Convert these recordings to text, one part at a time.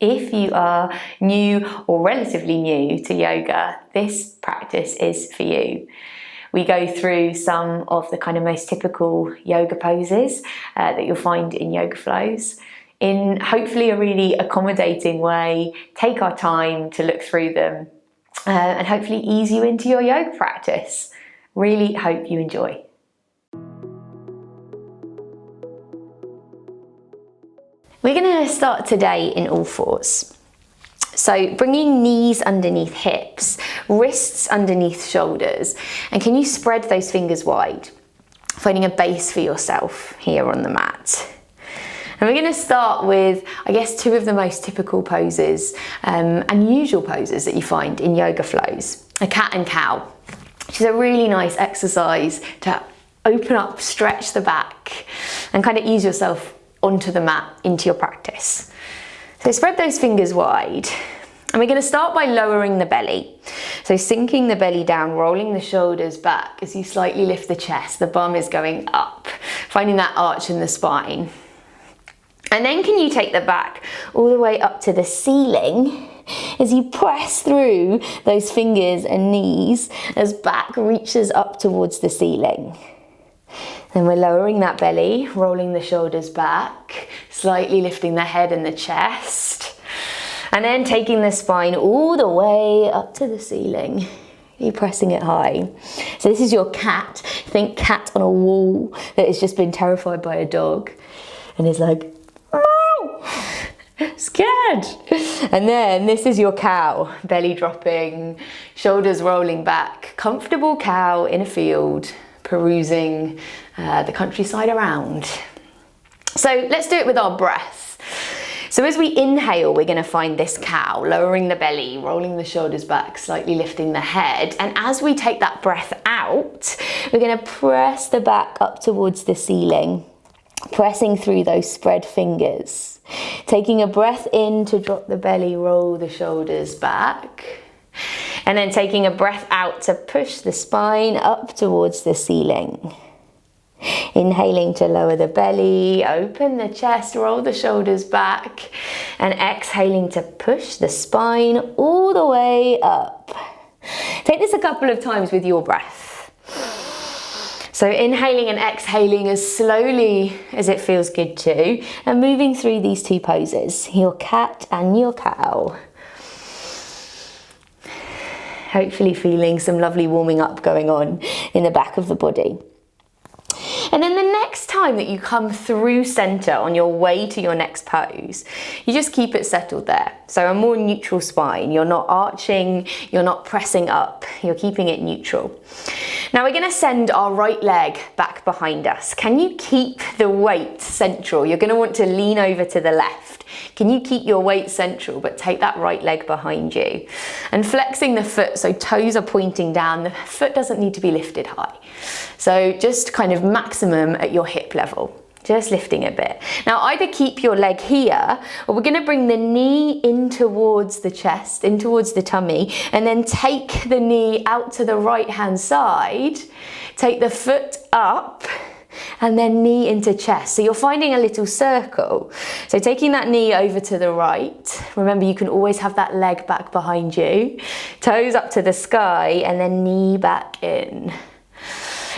If you are new or relatively new to yoga, this practice is for you. We go through some of the kind of most typical yoga poses that you'll find in yoga flows in hopefully a really accommodating way, take our time to look through them and hopefully ease you into your yoga practice. Really hope you enjoy. We're going to start today in all fours. So bringing knees underneath hips, wrists underneath shoulders, and can you spread those fingers wide? Finding a base for yourself here on the mat. And we're going to start with, I guess, two of the most typical poses and usual poses that you find in yoga flows. A cat and cow, which is a really nice exercise to open up, stretch the back, and kind of ease yourself onto the mat into your practice. So spread those fingers wide. And we're going to start by lowering the belly. So sinking the belly down, rolling the shoulders back as you slightly lift the chest. The bum is going up, finding that arch in the spine. And then can you take the back all the way up to the ceiling as you press through those fingers and knees as back reaches up towards the ceiling. Then we're lowering that belly, rolling the shoulders back, slightly lifting the head and the chest. And then taking the spine all the way up to the ceiling. You're pressing it high. So this is your cat. Think cat on a wall that has just been terrified by a dog and is like, oh, scared. And then this is your cow, belly dropping, shoulders rolling back. Comfortable cow in a field, perusing the countryside around. So let's do it with our breath. So as we inhale, we're going to find this cow, lowering the belly, rolling the shoulders back, slightly lifting the head. And as we take that breath out, we're going to press the back up towards the ceiling, pressing through those spread fingers. Taking a breath in to drop the belly, roll the shoulders back. And then taking a breath out to push the spine up towards the ceiling. Inhaling to lower the belly, open the chest, roll the shoulders back, and exhaling to push the spine all the way up. Take this a couple of times with your breath. So inhaling and exhaling as slowly as it feels good to, and moving through these two poses, your cat and your cow. Hopefully feeling some lovely warming up going on in the back of the body. And then the next time that you come through center on your way to your next pose, you just keep it settled there. So a more neutral spine. You're not arching, you're not pressing up, you're keeping it neutral. Now we're going to send our right leg back behind us. Can you keep the weight central? You're going to want to lean over to the left. Can you keep your weight central, but take that right leg behind you? And flexing the foot, so toes are pointing down. The foot doesn't need to be lifted high. So just kind of maximum at your hip level. Just lifting a bit. Now either keep your leg here, or we're going to bring the knee in towards the chest, in towards the tummy, and then take the knee out to the right hand side, take the foot up, and then knee into chest. So you're finding a little circle. So taking that knee over to the right, remember you can always have that leg back behind you, toes up to the sky, and then knee back in.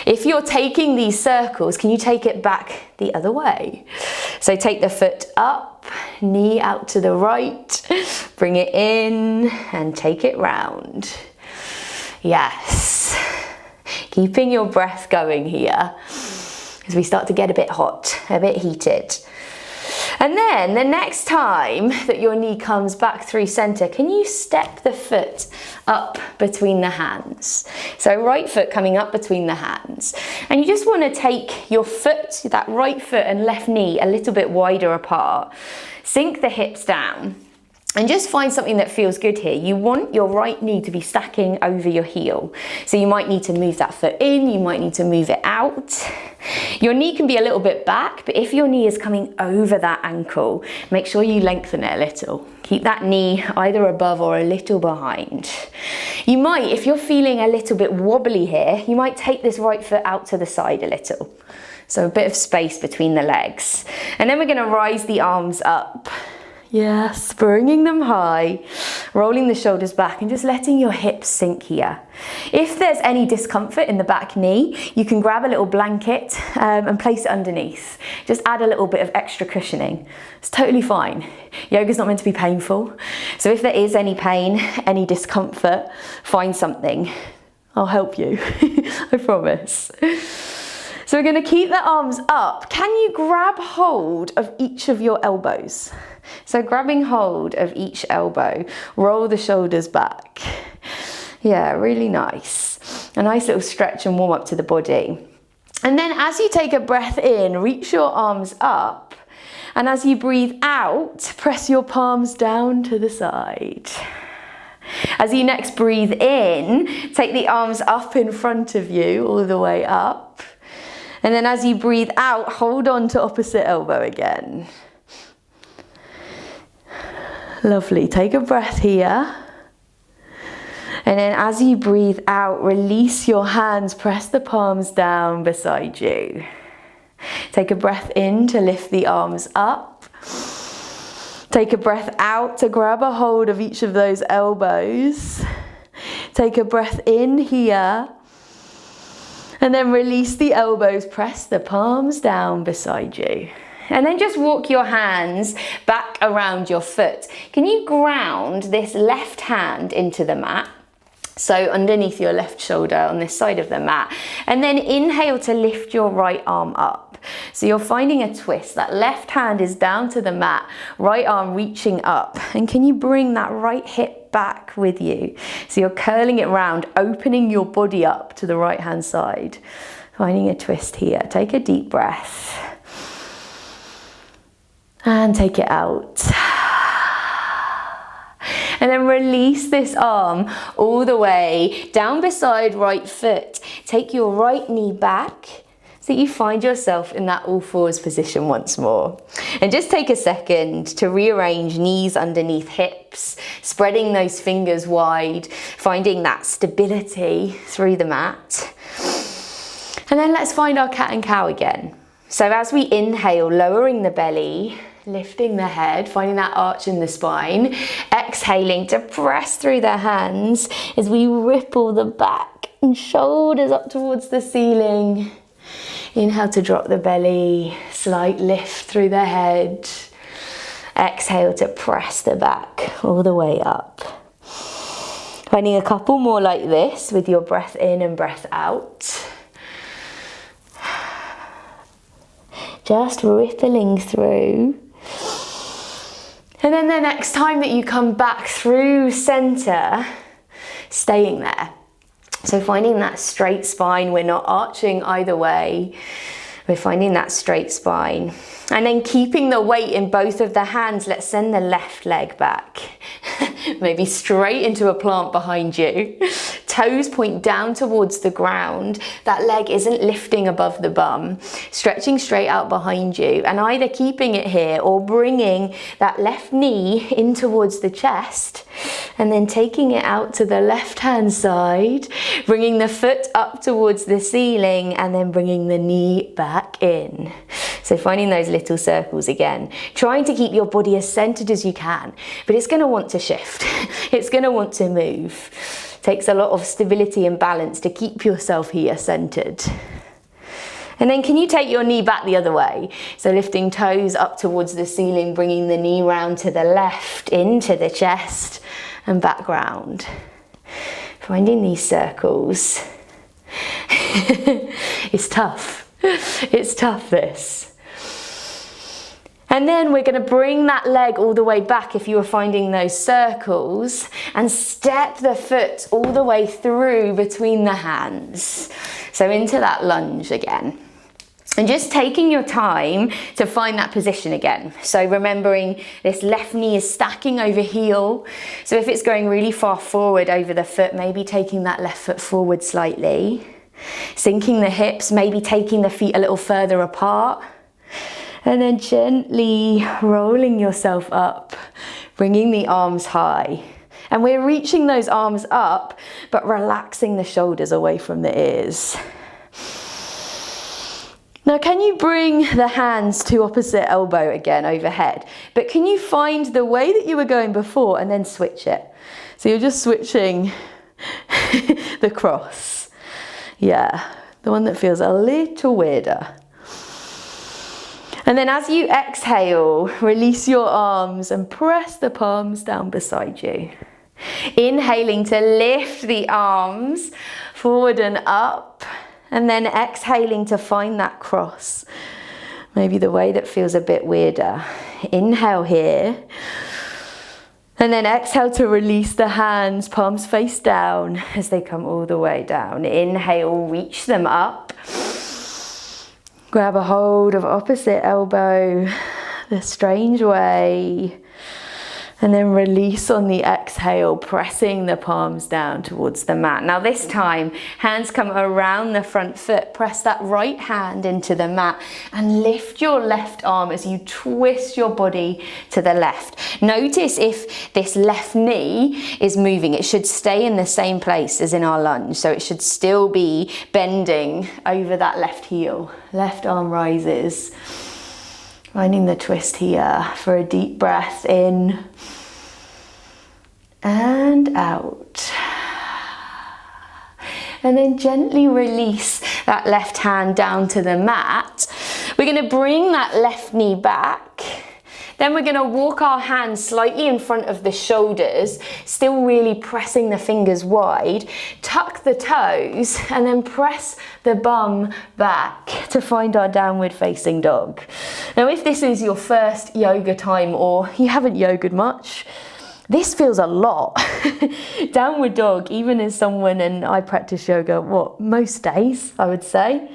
If you're taking these circles, can you take it back the other way? So take the foot up, knee out to the right, bring it in and take it round. Yes. Keeping your breath going here as we start to get a bit hot, a bit heated. And then the next time that your knee comes back through center, can you step the foot up between the hands? So right foot coming up between the hands. And you just want to take your foot, that right foot and left knee a little bit wider apart. Sink the hips down. And just find something that feels good here. You want your right knee to be stacking over your heel. So you might need to move that foot in, you might need to move it out. Your knee can be a little bit back, but if your knee is coming over that ankle, make sure you lengthen it a little. Keep that knee either above or a little behind. You might, if you're feeling a little bit wobbly here, you might take this right foot out to the side a little. So a bit of space between the legs. And then we're going to rise the arms up. Yes, bringing them high, rolling the shoulders back and just letting your hips sink here. If there's any discomfort in the back knee, you can grab a little blanket and place it underneath. Just add a little bit of extra cushioning. It's totally fine. Yoga's not meant to be painful. So if there is any pain, any discomfort, find something. I'll help you, I promise. So we're going to keep the arms up. Can you grab hold of each of your elbows? So grabbing hold of each elbow, roll the shoulders back. Yeah, really nice. A nice little stretch and warm up to the body. And then as you take a breath in, reach your arms up. And as you breathe out, press your palms down to the side. As you next breathe in, take the arms up in front of you, all the way up. And then as you breathe out, hold on to opposite elbow again. Lovely, take a breath here. And then as you breathe out, release your hands, press the palms down beside you. Take a breath in to lift the arms up. Take a breath out to grab a hold of each of those elbows. Take a breath in here. And then release the elbows, press the palms down beside you. And then just walk your hands back around your foot. Can you ground this left hand into the mat? So underneath your left shoulder on this side of the mat. And then inhale to lift your right arm up. So you're finding a twist. That left hand is down to the mat, right arm reaching up. And can you bring that right hip back with you? So you're curling it round, opening your body up to the right hand side. Finding a twist here. Take a deep breath. And take it out. And then release this arm all the way down beside right foot. Take your right knee back so you find yourself in that all fours position once more. And just take a second to rearrange knees underneath hips, spreading those fingers wide, finding that stability through the mat. And then let's find our cat and cow again. So as we inhale, lowering the belly, lifting the head, finding that arch in the spine, exhaling to press through the hands as we ripple the back and shoulders up towards the ceiling. Inhale to drop the belly, slight lift through the head. Exhale to press the back all the way up. Finding a couple more like this with your breath in and breath out. Just rippling through. And then the next time that you come back through center, staying there. So finding that straight spine, we're not arching either way. We're finding that straight spine. And then keeping the weight in both of the hands, let's send the left leg back. Maybe straight into a plant behind you. Toes point down towards the ground. That leg isn't lifting above the bum. Stretching straight out behind you. And either keeping it here or bringing that left knee in towards the chest. And then taking it out to the left hand side. Bringing the foot up towards the ceiling and then bringing the knee back in. So finding those little circles again. Trying to keep your body as centered as you can. But it's going to want to shift. It's going to want to move. Takes a lot of stability and balance to keep yourself here centered. And then can you take your knee back the other way? So lifting toes up towards the ceiling, bringing the knee round to the left, into the chest and back round. Finding these circles. It's tough. It's tough, this. And then we're going to bring that leg all the way back if you were finding those circles and step the foot all the way through between the hands. So into that lunge again. And just taking your time to find that position again. So remembering this left knee is stacking over heel. So if it's going really far forward over the foot, maybe taking that left foot forward slightly. Sinking the hips, maybe taking the feet a little further apart. And then gently rolling yourself up, bringing the arms high. And we're reaching those arms up, but relaxing the shoulders away from the ears. Now, can you bring the hands to opposite elbow again overhead? But can you find the way that you were going before and then switch it? So you're just switching the cross. Yeah, the one that feels a little weirder. And then as you exhale, release your arms and press the palms down beside you. Inhaling to lift the arms forward and up, and then exhaling to find that cross. Maybe the way that feels a bit weirder. Inhale here. And then exhale to release the hands, palms face down as they come all the way down. Inhale, reach them up. Grab a hold of opposite elbow, the strange way. And then release on the exhale, pressing the palms down towards the mat. Now this time, hands come around the front foot. Press that right hand into the mat and lift your left arm as you twist your body to the left. Notice if this left knee is moving. It should stay in the same place as in our lunge. So it should still be bending over that left heel. Left arm rises. Finding the twist here for a deep breath in and out. And then gently release that left hand down to the mat. We're going to bring that left knee back. Then we're going to walk our hands slightly in front of the shoulders, still really pressing the fingers wide. Tuck the toes and then press the bum back to find our downward facing dog. Now, if this is your first yoga time or you haven't yogaed much, this feels a lot. Downward dog, even as someone, and I practice yoga, most days, I would say.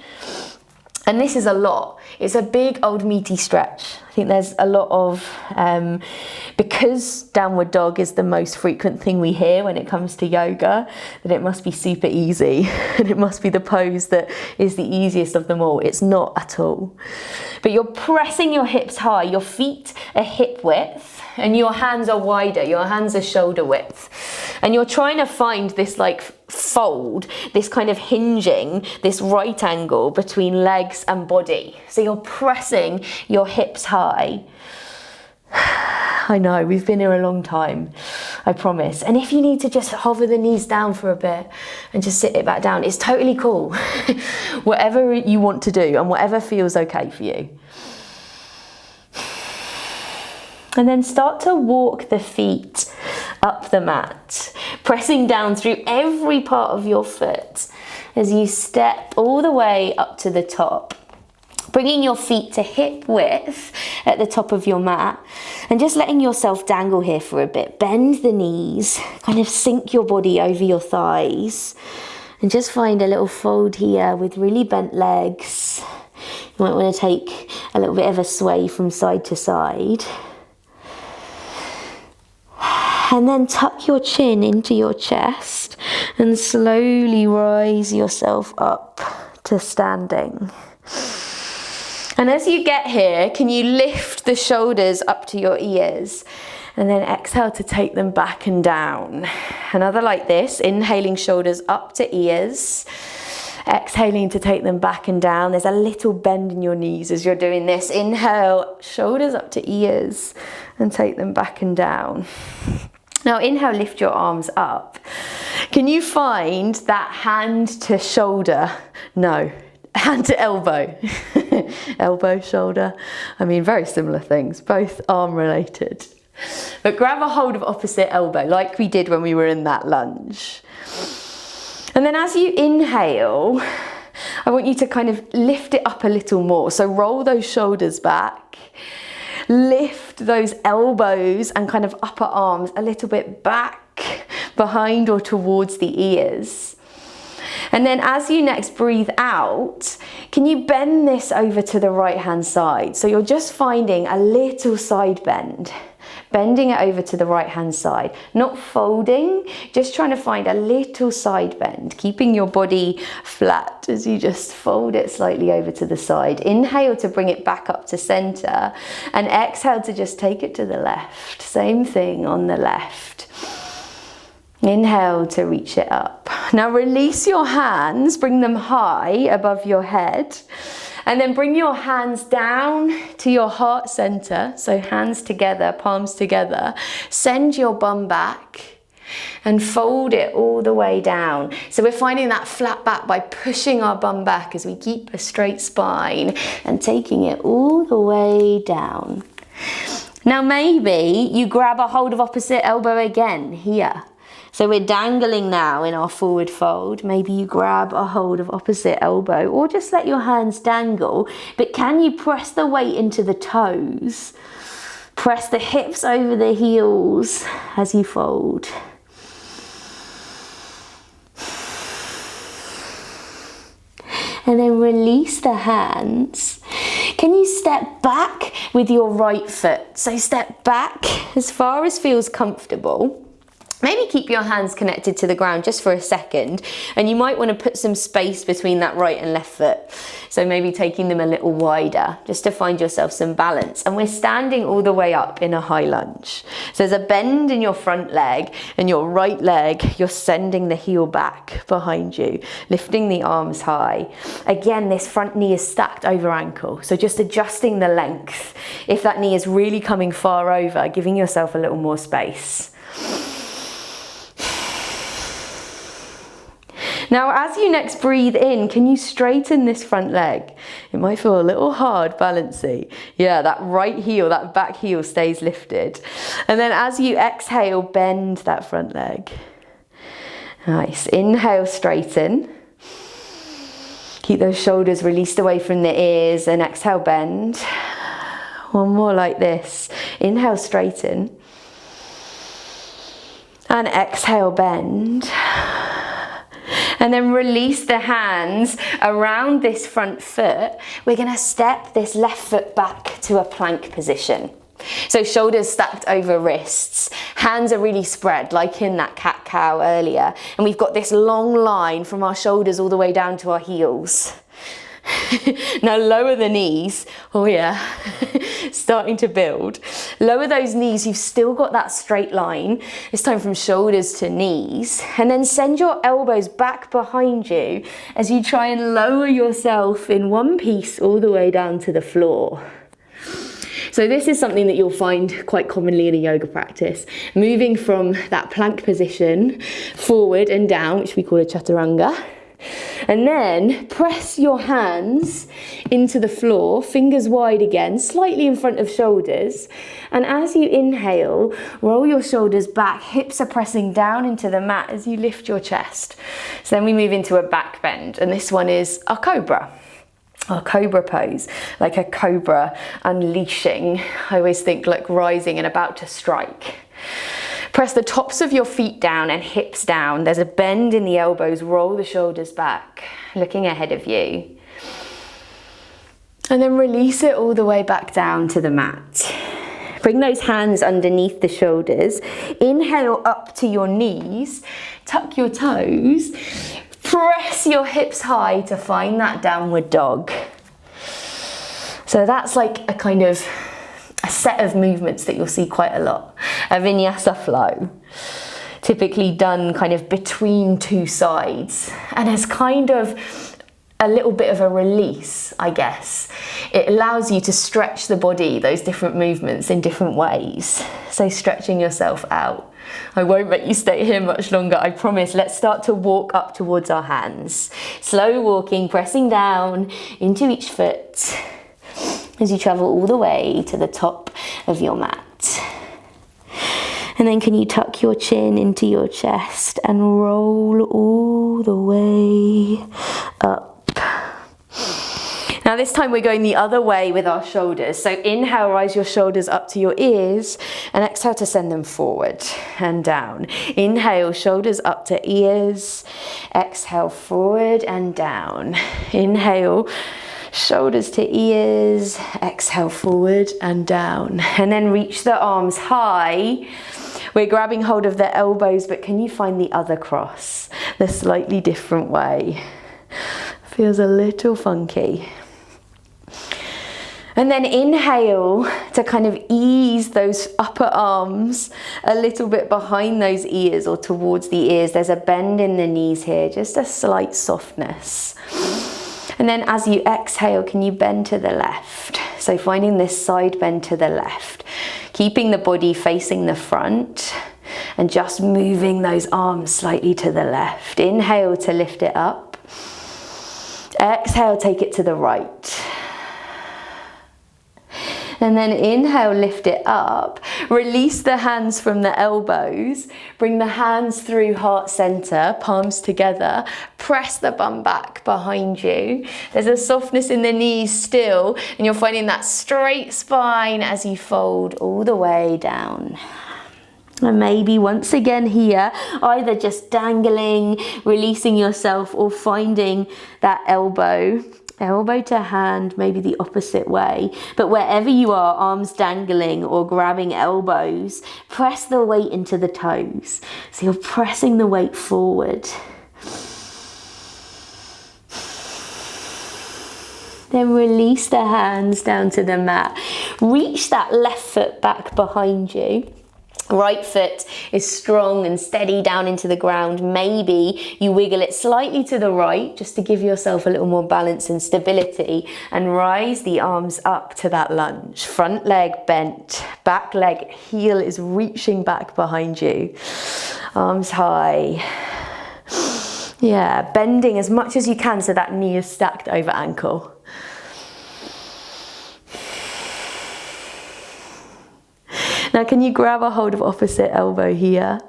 And this is a lot. It's a big old meaty stretch. I think there's a lot of, because downward dog is the most frequent thing we hear when it comes to yoga, that it must be super easy and it must be the pose that is the easiest of them all. It's not at all. But you're pressing your hips high, your feet are hip width and your hands are wider, your hands are shoulder width. And you're trying to find this like fold, this kind of hinging, this right angle between legs and body. So you're pressing your hips high. I know, we've been here a long time, I promise. And if you need to just hover the knees down for a bit and just sit it back down, it's totally cool. Whatever you want to do and whatever feels okay for you. And then start to walk the feet up the mat, pressing down through every part of your foot as you step all the way up to the top. Bringing your feet to hip width at the top of your mat and just letting yourself dangle here for a bit. Bend the knees, kind of sink your body over your thighs and just find a little fold here with really bent legs. You might want to take a little bit of a sway from side to side. And then tuck your chin into your chest and slowly rise yourself up to standing. And as you get here, can you lift the shoulders up to your ears and then exhale to take them back and down. Another like this, inhaling shoulders up to ears, exhaling to take them back and down. There's a little bend in your knees as you're doing this. Inhale, shoulders up to ears and take them back and down. Now inhale, lift your arms up. Can you find that hand to shoulder? No, hand to elbow. Elbow, shoulder. I mean, very similar things, both arm related. But grab a hold of opposite elbow like we did when we were in that lunge. And then as you inhale, I want you to kind of lift it up a little more. So roll those shoulders back. Lift those elbows and kind of upper arms a little bit back, behind or towards the ears. And then as you next breathe out, can you bend this over to the right hand side? So you're just finding a little side bend, bending it over to the right hand side, not folding, just trying to find a little side bend, keeping your body flat as you just fold it slightly over to the side. Inhale to bring it back up to center and exhale to just take it to the left. Same thing on the left. Inhale to reach it up. Now release your hands, bring them high above your head And then bring your hands down to your heart center. So hands together, palms together. Send your bum back and fold it all the way down. So we're finding that flat back by pushing our bum back as we keep a straight spine and taking it all the way down. Now maybe you grab a hold of opposite elbow again here. So we're dangling now in our forward fold. Maybe you grab a hold of opposite elbow or just let your hands dangle. But can you press the weight into the toes? Press the hips over the heels as you fold. And then release the hands. Can you step back with your right foot? So step back as far as feels comfortable. Maybe keep your hands connected to the ground just for a second, and you might want to put some space between that right and left foot. So maybe taking them a little wider just to find yourself some balance. And we're standing all the way up in a high lunge. So there's a bend in your front leg, and your right leg, you're sending the heel back behind you, lifting the arms high. Again, this front knee is stacked over ankle. So just adjusting the length. If that knee is really coming far over, giving yourself a little more space. Now, as you next breathe in, can you straighten this front leg? It might feel a little hard balancing. Yeah, that right heel, that back heel stays lifted. And then as you exhale, bend that front leg. Nice. Inhale, straighten. Keep those shoulders released away from the ears, and exhale, bend. One more like this. Inhale, straighten. And exhale, bend. And then release the hands around this front foot. We're gonna step this left foot back to a plank position. So shoulders stacked over wrists. Hands are really spread, like in that cat-cow earlier. And we've got this long line from our shoulders all the way down to our heels. Now lower the knees. Oh yeah, starting to build. Lower those knees. You've still got that straight line, this time from shoulders to knees. And then send your elbows back behind you as you try and lower yourself in one piece all the way down to the floor. So this is something that you'll find quite commonly in a yoga practice. Moving from that plank position forward and down, which we call a chaturanga. And then press your hands into the floor, fingers wide again, slightly in front of shoulders. And as you inhale, roll your shoulders back, hips are pressing down into the mat as you lift your chest. So then we move into a back bend, and this one is our cobra. Our cobra pose, like a cobra unleashing. I always think like rising and about to strike. Press the tops of your feet down and hips down. There's a bend in the elbows. Roll the shoulders back, looking ahead of you. And then release it all the way back down to the mat. Bring those hands underneath the shoulders. Inhale up to your knees. Tuck your toes. Press your hips high to find that downward dog. So that's like a kind of a set of movements that you'll see quite a lot. A vinyasa flow, typically done kind of between two sides, and as kind of a little bit of a release, I guess. It allows you to stretch the body, those different movements in different ways. So stretching yourself out. I won't make you stay here much longer, I promise. Let's start to walk up towards our hands. Slow walking, pressing down into each foot as you travel all the way to the top of your mat. And then can you tuck your chin into your chest and roll all the way up. Now this time we're going the other way with our shoulders. So inhale, rise your shoulders up to your ears, and exhale to send them forward and down. Inhale, shoulders up to ears. Exhale, forward and down. Inhale, shoulders to ears, exhale forward and down. And then reach the arms high. We're grabbing hold of the elbows, but can you find the other cross? The slightly different way. Feels a little funky. And then inhale to kind of ease those upper arms a little bit behind those ears or towards the ears. There's a bend in the knees here, just a slight softness. And then as you exhale, can you bend to the left? So finding this side bend to the left, keeping the body facing the front and just moving those arms slightly to the left. Inhale to lift it up. Exhale, take it to the right. And then inhale, lift it up. Release the hands from the elbows. Bring the hands through heart center, palms together. Press the bum back behind you. There's a softness in the knees still, and you're finding that straight spine as you fold all the way down. And maybe once again here, either just dangling, releasing yourself, or finding that elbow to hand, maybe the opposite way. But wherever you are, arms dangling or grabbing elbows, press the weight into the toes. So you're pressing the weight forward. Then release the hands down to the mat. Reach that left foot back behind you. Right foot is strong and steady down into the ground. Maybe you wiggle it slightly to the right just to give yourself a little more balance and stability, and rise the arms up to that lunge. Front leg bent, back leg, heel is reaching back behind you. Arms high. Yeah, bending as much as you can so that knee is stacked over ankle. Now can you grab a hold of opposite elbow here?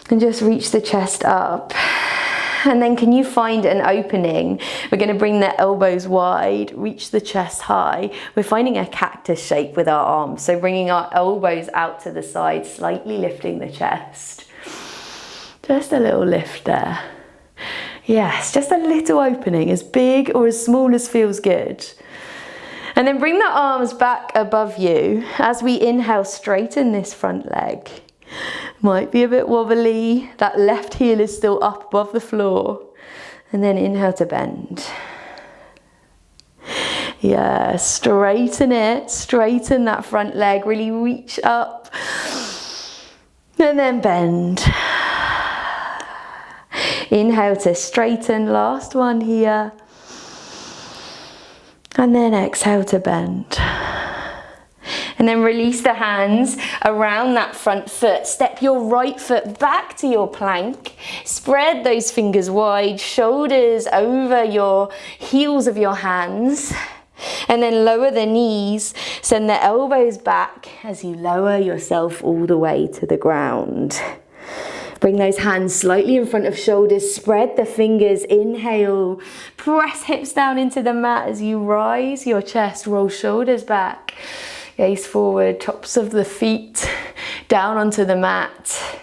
And just reach the chest up. And then can you find an opening? We're going to bring the elbows wide, reach the chest high. We're finding a cactus shape with our arms. So bringing our elbows out to the side, slightly lifting the chest. Just a little lift there. Yes, just a little opening, as big or as small as feels good. And then bring the arms back above you. As we inhale, straighten this front leg. Might be a bit wobbly. That left heel is still up above the floor. And then inhale to bend. Yeah, straighten it. Straighten that front leg. Really reach up. And then bend. Inhale to straighten. Last one here. And then exhale to bend. And then release the hands around that front foot. Step your right foot back to your plank. Spread those fingers wide, shoulders over your heels of your hands. And then lower the knees. Send the elbows back as you lower yourself all the way to the ground. Bring those hands slightly in front of shoulders, spread the fingers, inhale, press hips down into the mat as you rise your chest, roll shoulders back, gaze forward, tops of the feet down onto the mat,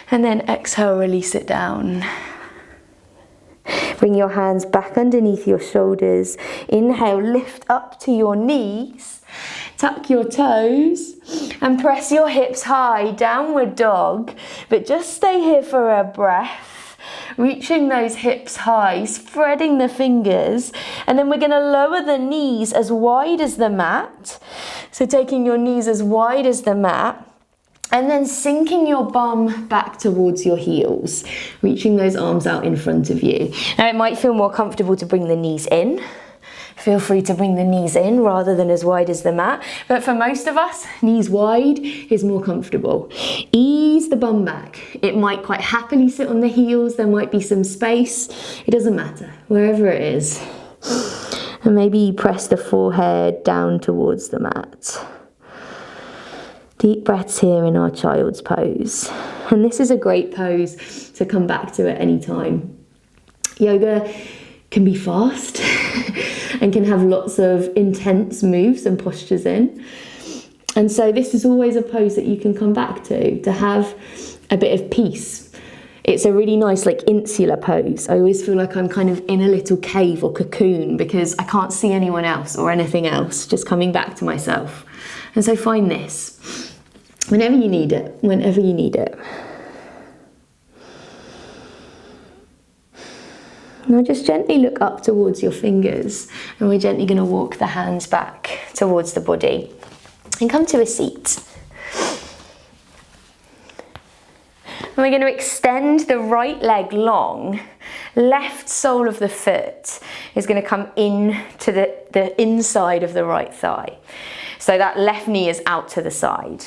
and then exhale, release it down. Bring your hands back underneath your shoulders, inhale, lift up to your knees. Tuck your toes and press your hips high, downward dog, but just stay here for a breath, reaching those hips high, spreading the fingers, and then we're going to lower the knees as wide as the mat, so taking your knees as wide as the mat, and then sinking your bum back towards your heels, reaching those arms out in front of you. Now it might feel more comfortable to bring the knees in. Feel free to bring the knees in rather than as wide as the mat. But for most of us, knees wide is more comfortable. Ease the bum back. It might quite happily sit on the heels. There might be some space. It doesn't matter, wherever it is. And maybe press the forehead down towards the mat. Deep breaths here in our child's pose. And this is a great pose to come back to at any time. Yoga can be fast and can have lots of intense moves and postures in. And so this is always a pose that you can come back to have a bit of peace. It's a really nice insular pose. I always feel like I'm kind of in a little cave or cocoon because I can't see anyone else or anything else, just coming back to myself. And so find this whenever you need it, whenever you need it. Now just gently look up towards your fingers, and we're gently going to walk the hands back towards the body and come to a seat. And we're going to extend the right leg long. Left sole of the foot is going to come in to the inside of the right thigh. So that left knee is out to the side.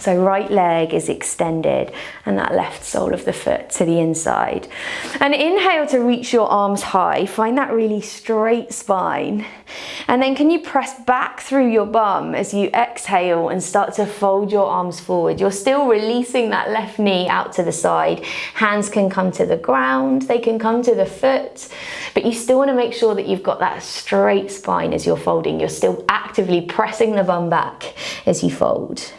So right leg is extended and that left sole of the foot to the inside. And inhale to reach your arms high. Find that really straight spine. And then can you press back through your bum as you exhale and start to fold your arms forward. You're still releasing that left knee out to the side. Hands can come to the ground, they can come to the foot, but you still want to make sure that you've got that straight spine as you're folding. You're still actively pressing the bum back as you fold.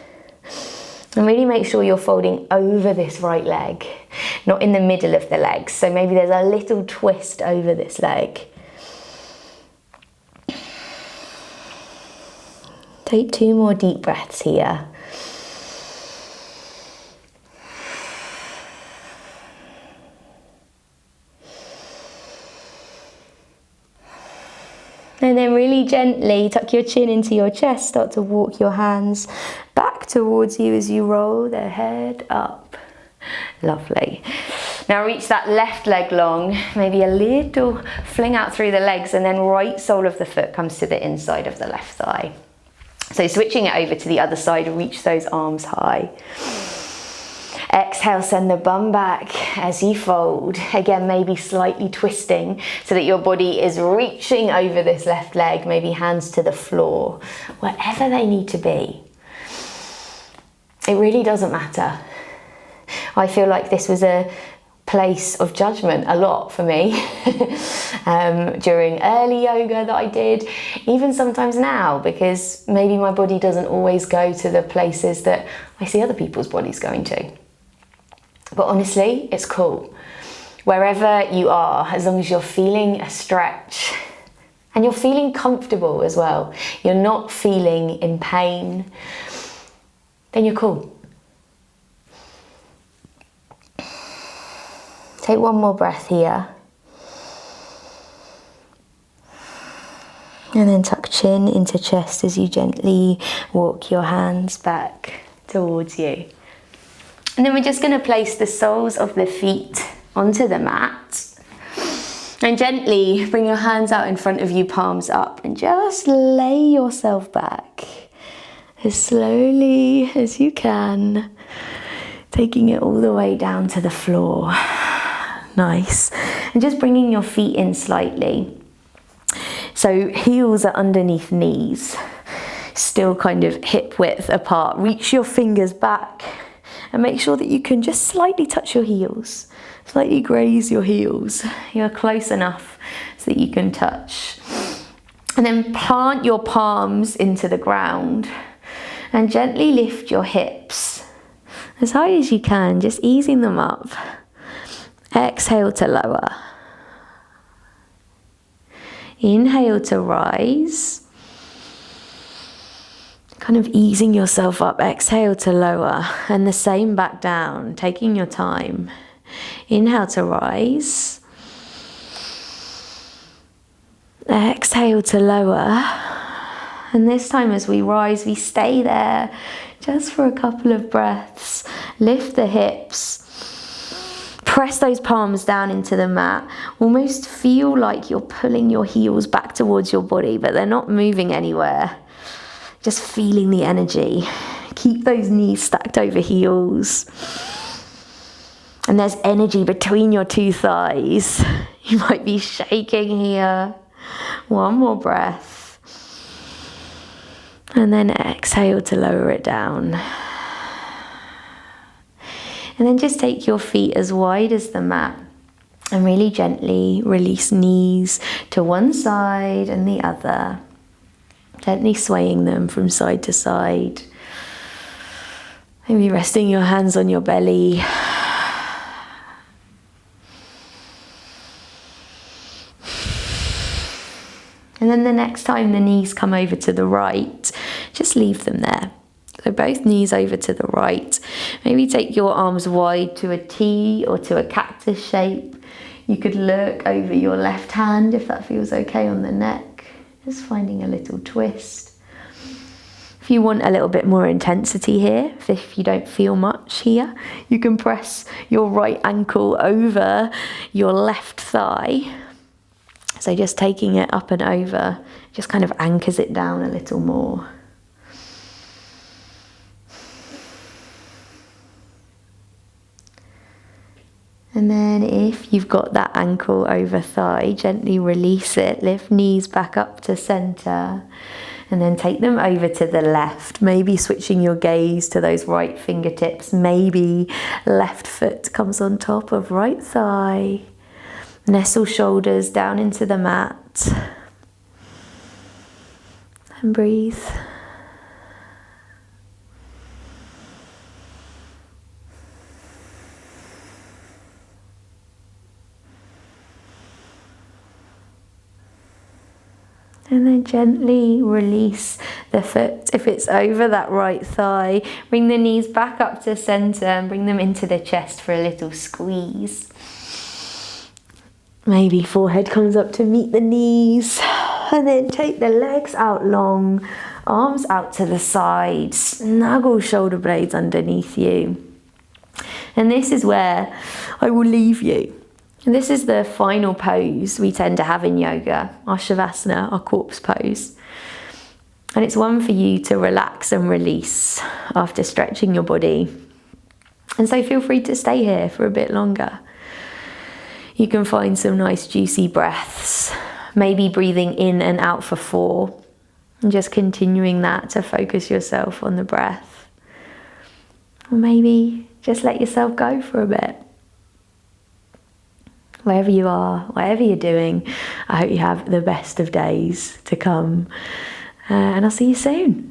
And really make sure you're folding over this right leg, not in the middle of the legs. So maybe there's a little twist over this leg. Take 2 more deep breaths here. And then really gently tuck your chin into your chest, start to walk your hands back towards you as you roll the head up. Lovely. Now reach that left leg long, maybe a little fling out through the legs, and then right sole of the foot comes to the inside of the left thigh. So switching it over to the other side, reach those arms high. Exhale, send the bum back as you fold. Again, maybe slightly twisting so that your body is reaching over this left leg, maybe hands to the floor, wherever they need to be. It really doesn't matter. I feel like this was a place of judgment a lot for me during early yoga that I did, even sometimes now, because maybe my body doesn't always go to the places that I see other people's bodies going to. But honestly, it's cool. Wherever you are, as long as you're feeling a stretch and you're feeling comfortable as well, you're not feeling in pain, then you're cool. Take 1 more breath here. And then tuck chin into chest as you gently walk your hands back towards you. And then we're just going to place the soles of the feet onto the mat. And gently bring your hands out in front of you, palms up, and just lay yourself back as slowly as you can, taking it all the way down to the floor. Nice. And just bringing your feet in slightly. So heels are underneath knees, still kind of hip width apart. Reach your fingers back and make sure that you can just slightly touch your heels, slightly graze your heels. You're close enough so that you can touch. And then plant your palms into the ground and gently lift your hips as high as you can, just easing them up. Exhale to lower. Inhale to rise. Kind of easing yourself up. Exhale to lower. And the same back down, taking your time. Inhale to rise. Exhale to lower. And this time as we rise, we stay there just for a couple of breaths. Lift the hips. Press those palms down into the mat. Almost feel like you're pulling your heels back towards your body, but they're not moving anywhere. Just feeling the energy. Keep those knees stacked over heels. And there's energy between your 2 thighs. You might be shaking here. 1 more breath. And then exhale to lower it down. And then just take your feet as wide as the mat and really gently release knees to one side and the other. Gently swaying them from side to side. Maybe resting your hands on your belly. And then the next time the knees come over to the right, just leave them there. So both knees over to the right. Maybe take your arms wide to a T or to a cactus shape. You could look over your left hand if that feels okay on the neck. Just finding a little twist. If If you want a little bit more intensity here, if you don't feel much here, you can press your right ankle over your left thigh. So just taking it up and over just kind of anchors it down a little more. And then if you've got that ankle over thigh, gently release it, lift knees back up to center, and then take them over to the left, maybe switching your gaze to those right fingertips, maybe left foot comes on top of right thigh, nestle shoulders down into the mat, and breathe. And then gently release the foot if it's over that right thigh. Bring the knees back up to center and bring them into the chest for a little squeeze. Maybe forehead comes up to meet the knees. And then take the legs out long, arms out to the side, snuggle shoulder blades underneath you. And this is where I will leave you. And this is the final pose we tend to have in yoga, our Shavasana, our corpse pose. And it's one for you to relax and release after stretching your body. And so feel free to stay here for a bit longer. You can find some nice juicy breaths, maybe breathing in and out for 4, and just continuing that to focus yourself on the breath. Or maybe just let yourself go for a bit. Wherever you are, whatever you're doing, I hope you have the best of days to come. And I'll see you soon.